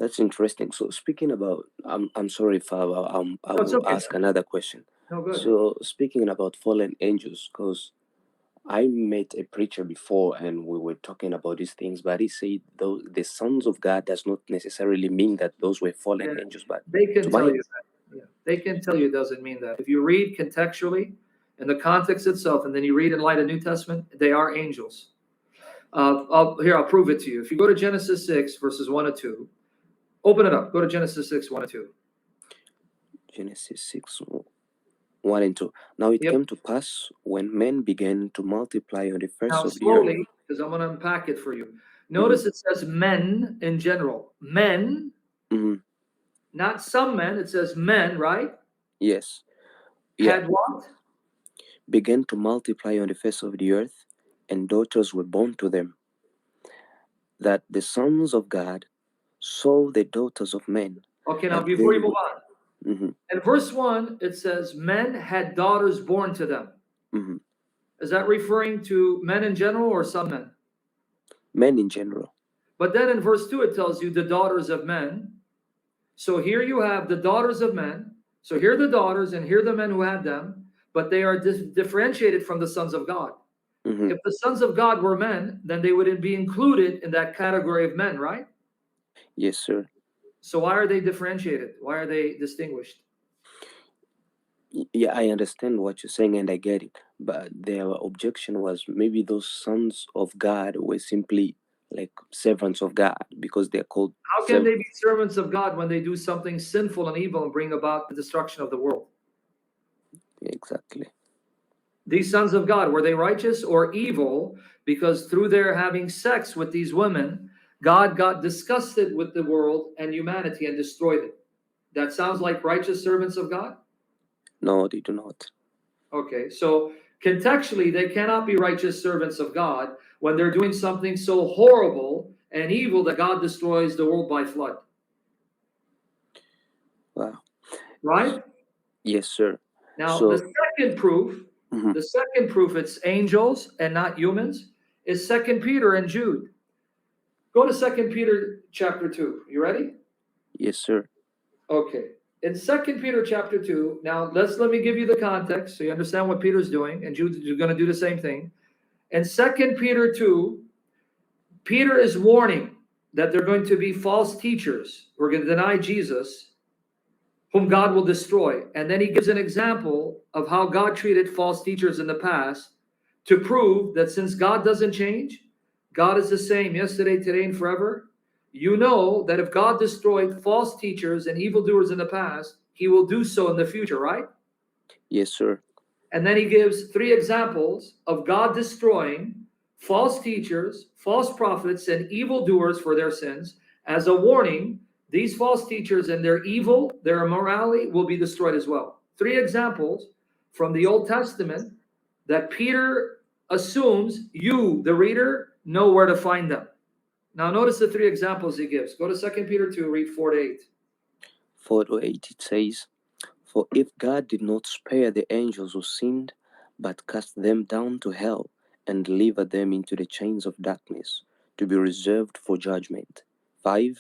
That's interesting. So speaking about, I'm sorry if I No, it's will okay. ask another question. No, good. So speaking about fallen angels, because I met a preacher before and we were talking about these things, but he said those the sons of God does not necessarily mean that those were fallen Yeah, angels. But they can to tell my you that. Yeah, they can tell you it doesn't mean that. If you read contextually in the context itself, and then you read in light of New Testament, they are angels. I'll prove it to you. If you go to Genesis 6, verses 1 and 2, open it up. Go to Genesis 6, 1 and 2. Genesis 6, 1 and 2. Now it Yep. came to pass when men began to multiply on the face Now, of the earth. slowly, because I'm going to unpack it for you. Hmm. Notice it says men in general. Men, Hmm. not some men. It says men, right? Yes. Yeah. Had what? Began to multiply on the face of the earth, and daughters were born to them. That the sons of God saw the daughters of men, Okay, now that before they you move were. on, Hmm. in verse 1, it says men had daughters born to them. Hmm. Is that referring to men in general or some men? Men in general. But then in verse 2, it tells you the daughters of men. So here you have the daughters of men. So here are the daughters and here are the men who had them, but they are differentiated from the sons of God. Hmm. If the sons of God were men, then they wouldn't be included in that category of men, right? Yes, sir. So why are they differentiated? Why are they distinguished? Yeah, I understand what you're saying and I get it. But their objection was maybe those sons of God were simply like servants of God because they're called How can they be servants. servants of God when they do something sinful and evil and bring about the destruction of the world? Exactly. These sons of God, were they righteous or evil? Because through their having sex with these women, God got disgusted with the world and humanity and destroyed it. That sounds like righteous servants of God? No, they do not. Okay, so contextually, they cannot be righteous servants of God when they're doing something so horrible and evil that God destroys the world by flood. Wow. Right? Yes, sir. Now, So, mhm. the second proof it's angels and not humans, is Second Peter and Jude. Go to Second Peter chapter 2. You ready? Yes, sir. Okay. In Second Peter chapter 2, now let me give you the context so you understand what Peter's doing, and Jude's going to do the same thing. In Second Peter 2, Peter is warning that there are going to be false teachers who are going to deny Jesus, whom God will destroy. And then he gives an example of how God treated false teachers in the past to prove that since God doesn't change, God is the same yesterday, today, and forever. You know that if God destroyed false teachers and evildoers in the past, he will do so in the future, right? Yes, sir. And then he gives three examples of God destroying false teachers, false prophets, and evildoers for their sins as a warning. These false teachers and their evil, their immorality will be destroyed as well. Three examples from the Old Testament that Peter assumes you, the reader, know where to find them. Now, notice the three examples he gives. Go to 2 Peter 2, read 4 to 8. 4 to 8 it says, "For if God did not spare the angels who sinned, but cast them down to hell and delivered them into the chains of darkness, to be reserved for judgment. 5.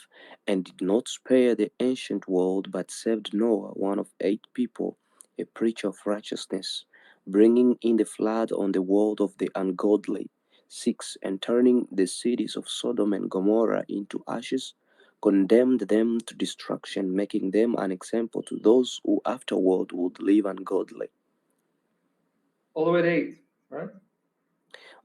And did not spare the ancient world, but saved Noah, one of 8 people, a preacher of righteousness, bringing in the flood on the world of the ungodly. 6. And turning the cities of Sodom and Gomorrah into ashes, condemned them to destruction, making them an example to those who afterward would live ungodly." All the way to 8, right?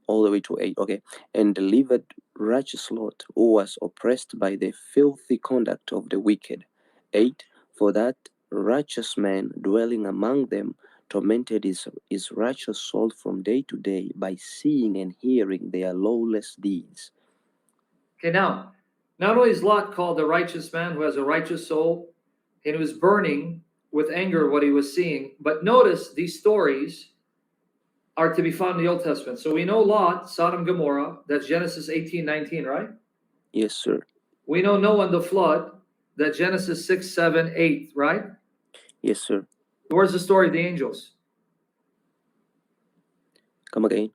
All the way to 8. Okay. "And delivered righteous Lot, who was oppressed by the filthy conduct of the wicked." 8. "For that righteous man dwelling among them tormented his righteous soul from day to day by seeing and hearing their lawless deeds." Okay, now, not only is Lot called the righteous man who has a righteous soul and who was burning with anger what he was seeing, but notice these stories are to be found in the Old Testament. So we know Lot, Sodom, Gomorrah, that's Genesis 18:19, right? Yes, sir. We know Noah and the flood, that Genesis 6, 7, 8, right? Yes, sir. Where's the story of the angels? Come again.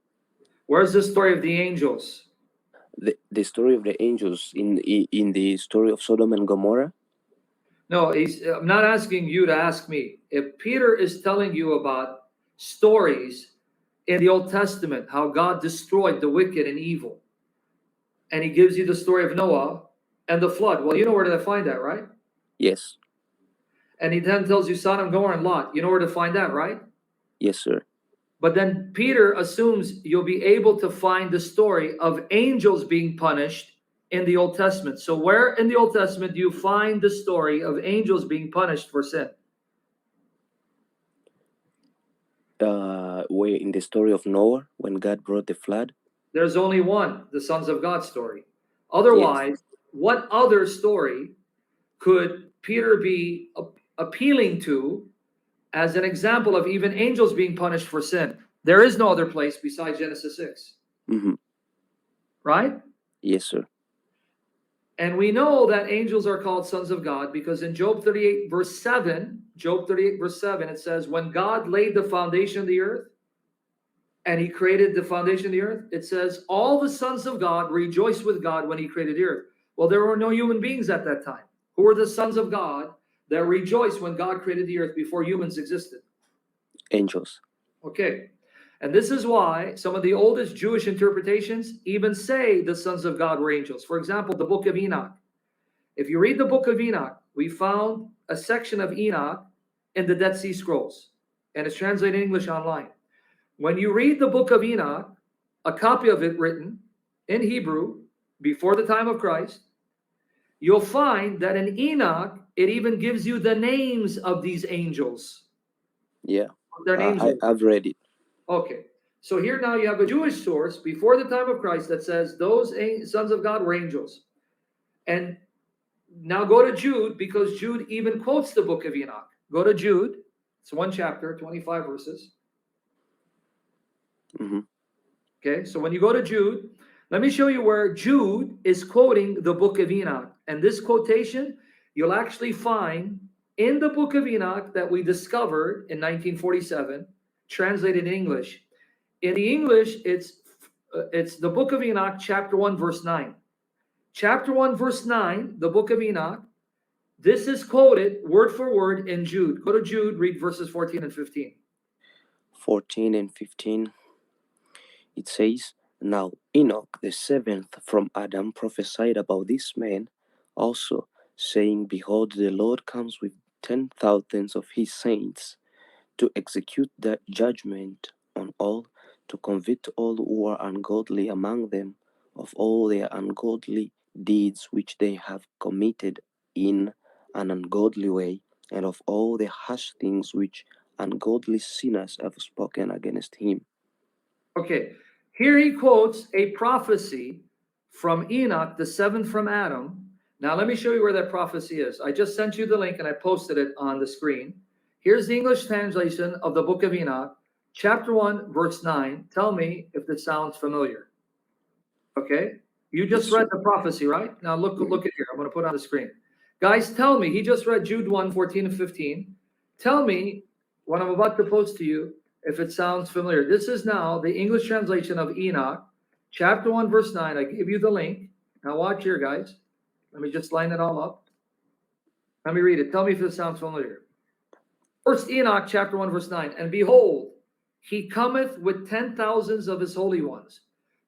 Where's the story of the angels? The story of the angels in the story of Sodom and Gomorrah. No, I'm not asking you to ask me. If Peter is telling you about stories in the Old Testament, how God destroyed the wicked and evil, and he gives you the story of Noah and the flood, well, you know where to find that, right? Yes. And he then tells you Sodom, Gomorrah, and Lot. You know where to find that, right? Yes, sir. But then Peter assumes you'll be able to find the story of angels being punished in the Old Testament. So, where in the Old Testament do you find the story of angels being punished for sin? Where in the story of Noah when God brought the flood. There's only one, the sons of God story. Yes. Otherwise, what other story could Peter be appealing to as an example of even angels being punished for sin? There is no other place besides Genesis 6, Mm-hmm. right? Yes, sir. And we know that angels are called sons of God because in Job 38, verse 7, Job 38, verse 7, it says, when God laid the foundation of the earth and he created the foundation of the earth, it says, all the sons of God rejoiced with God when he created the earth. Well, there were no human beings at that time. Who were the sons of God that rejoiced when God created the earth before humans existed? Angels. Okay. And this is why some of the oldest Jewish interpretations even say the sons of God were angels. For example, the book of Enoch. If you read the book of Enoch, we found a section of Enoch in the Dead Sea Scrolls, and it's translated in English online. When you read the book of Enoch, a copy of it written in Hebrew before the time of Christ, you'll find that in Enoch, it even gives you the names of these angels. Yeah. What their names were. I've read it. Okay. So here now you have a Jewish source before the time of Christ that says those sons of God were angels. And now go to Jude because Jude even quotes the book of Enoch. Go to Jude. It's one chapter, 25 verses. Mm-hmm. Okay, so when you go to Jude, let me show you where Jude is quoting the book of Enoch. And this quotation you'll actually find in the book of Enoch that we discovered in 1947, translated in English. In the English, it's the book of Enoch, chapter 1, verse 9. Chapter 1, verse 9, the book of Enoch. This is quoted word for word in Jude. Go to Jude, read verses 14 and 15. 14 and 15. It says, now Enoch, the seventh from Adam, prophesied about this man also, saying, behold, the Lord comes with 10,000s of his saints to execute the judgment on all, to convict all who are ungodly among them of all their ungodly deeds which they have committed in an ungodly way, and of all the harsh things which ungodly sinners have spoken against him. Okay, here he quotes a prophecy from Enoch, the seventh from Adam. Now, let me show you where that prophecy is. I just sent you the link and I posted it on the screen. Here's the English translation of the book of Enoch, chapter 1, verse 9. Tell me if this sounds familiar. Okay, you Yes, just read sir. the prophecy, right? Now, look, Mhm. look at here. I'm going to put it on the screen. Guys, tell me, he just read Jude 1, 14 and 15. Tell me what I'm about to post to you if it sounds familiar. This is now the English translation of Enoch, chapter 1, verse 9. I give you the link. Now, watch here, guys. Let me just line it all up. Let me read it. Tell me if this sounds familiar. First Enoch, chapter 1, verse 9. And behold, he cometh with 10,000s of his holy ones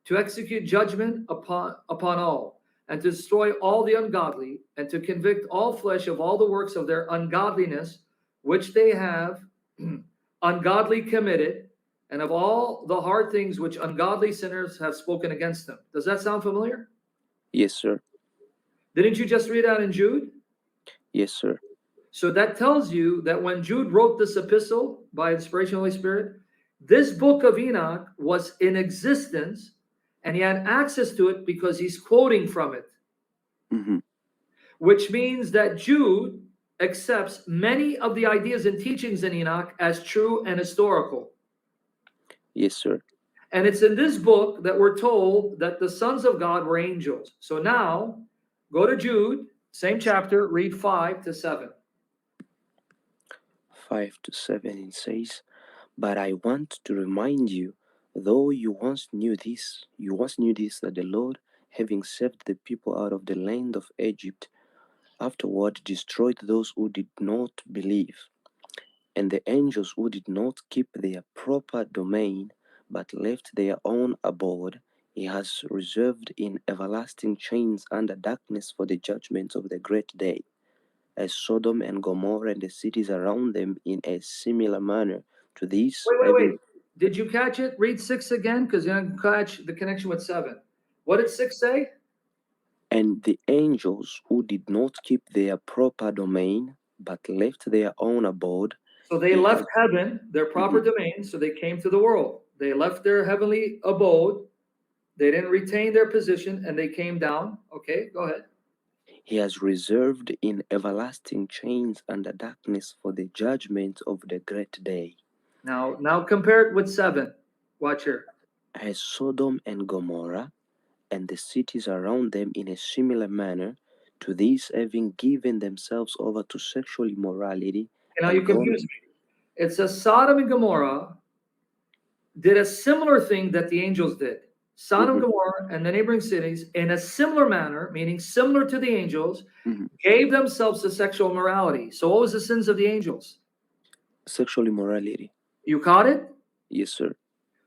to execute judgment upon all, and to destroy all the ungodly, and to convict all flesh of all the works of their ungodliness, which they have ungodly committed, and of all the hard things which ungodly sinners have spoken against them. Does that sound familiar? Yes, sir. Didn't you just read out in Jude? Yes, sir. So that tells you that when Jude wrote this epistle by inspiration of the Holy Spirit, this book of Enoch was in existence and he had access to it because he's quoting from it, Mm-hmm. which means that Jude accepts many of the ideas and teachings in Enoch as true and historical. Yes, sir. And it's in this book that we're told that the sons of God were angels. So now go to Jude, same chapter, read 5 to 7. 5 to 7 it says, but I want to remind you, though you once knew this, that the Lord having saved the people out of the land of Egypt, afterward destroyed those who did not believe. And the angels who did not keep their proper domain, but left their own abode, he has reserved in everlasting chains under darkness for the judgment of the great day, as Sodom and Gomorrah and the cities around them in a similar manner to these, Wait. having Did you catch it? Read 6 again, because you didn't catch the connection with 7. What did 6 say? and the angels who did not keep their proper domain, but left their own abode, So they he left has. heaven, their proper Mhm. domain, so they came to the world. They left their heavenly abode. They didn't retain their position and they came down. Okay, go ahead. He has reserved in everlasting chains under darkness for the judgment of the great day, Now compare it with 7. Watch here. as Sodom and Gomorrah and the cities around them in a similar manner to these, having given themselves over to sexual immorality Okay, now you and gone. confuse me. It says Sodom and Gomorrah did a similar thing that the angels did. Sodom and Mhm, Gomorrah and the neighboring cities, in a similar manner, meaning similar to the angels, mhm. gave themselves to sexual morality. So, what was the sins of the angels? Sexual immorality. You caught it? Yes, sir.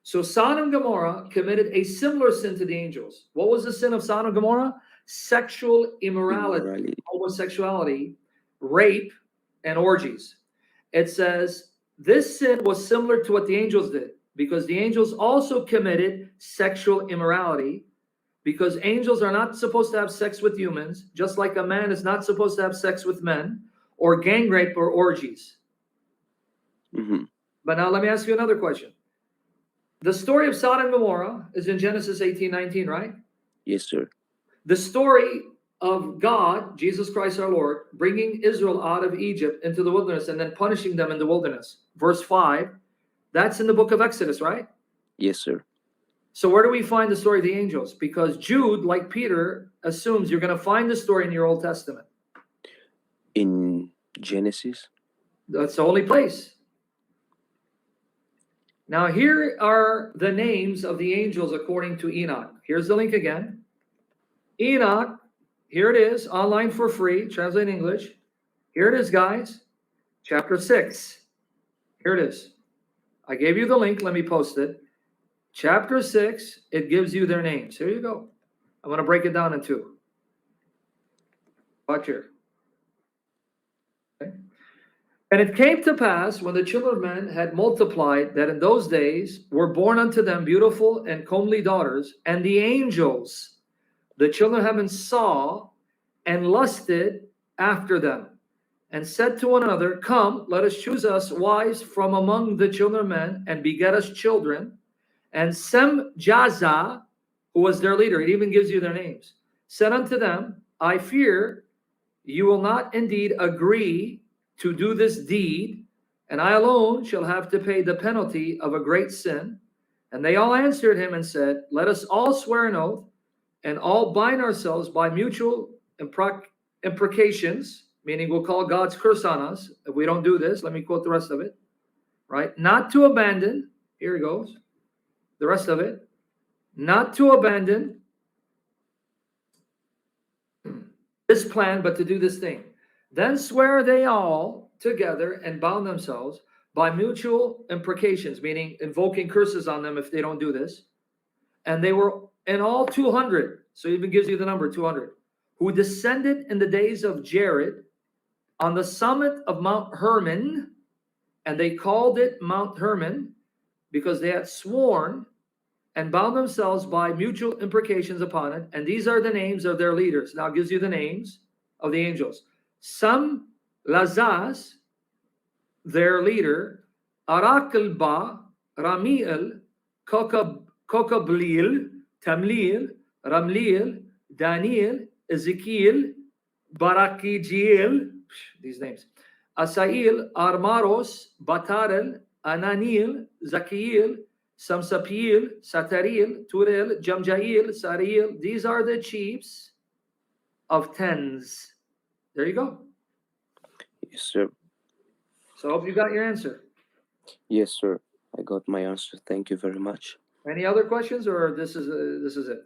So, Sodom and Gomorrah committed a similar sin to the angels. What was the sin of Sodom and Gomorrah? Sexual immorality, Immorality. homosexuality, rape, and orgies. It says this sin was similar to what the angels did because the angels also committed sexual immorality because angels are not supposed to have sex with humans, just like a man is not supposed to have sex with men or gang rape or orgies. Hmm. But now let me ask you another question. The story of Sodom and Gomorrah is in Genesis 18:19, right? Yes, sir. The story of God, Jesus Christ our Lord, bringing Israel out of Egypt into the wilderness and then punishing them in the wilderness. Verse 5, that's in the book of Exodus, right? Yes, sir. So where do we find the story of the angels? Because Jude, like Peter, assumes you're going to find the story in your Old Testament. In Genesis. That's the only place. Now, here are the names of the angels according to Enoch. Here's the link again. Enoch, here it is, online for free, translate in English. Here it is, guys. Chapter 6. Here it is. I gave you the link. Let me post it. Chapter 6, it gives you their names. Here you go. I'm going to break it down in two. Watch here. Okay. And it came to pass when the children of men had multiplied that in those days were born unto them beautiful and comely daughters, and the angels, the children of heaven, saw and lusted after them, and said to one another, come, let us choose us wives from among the children of men, and beget us children. And Semjaza, who was their leader, it even gives you their names, said unto them, I fear you will not indeed agree to do this deed, and I alone shall have to pay the penalty of a great sin. And they all answered him and said, let us all swear an oath and all bind ourselves by mutual imprecations, meaning we'll call God's curse on us if we don't do this. Let me quote the rest of it, right? Not to abandon, here it goes, the rest of it, not to abandon this plan, but to do this thing. Then swear they all together and bound themselves by mutual imprecations, meaning invoking curses on them if they don't do this. And they were in all 200, so it even gives you the number 200, who descended in the days of Jared on the summit of Mount Hermon, and they called it Mount Hermon because they had sworn and bound themselves by mutual imprecations upon it. And these are the names of their leaders. Now it gives you the names of the angels. Sam Lazaz, their leader, Arakelba, Ramiel, Kokablil, Tamlil, Ramliel, Daniel, Ezekiel, Barakijiel, these names, Asail, Armaros, Batarel, Ananil, Zakiel, Samsapiel, Sataril, Turel, Jamjail, Sariel. These are the chiefs of tens. There you go. Yes, sir. So I hope you got your answer. Yes, sir. I got my answer. Thank you very much. Any other questions, or this is it?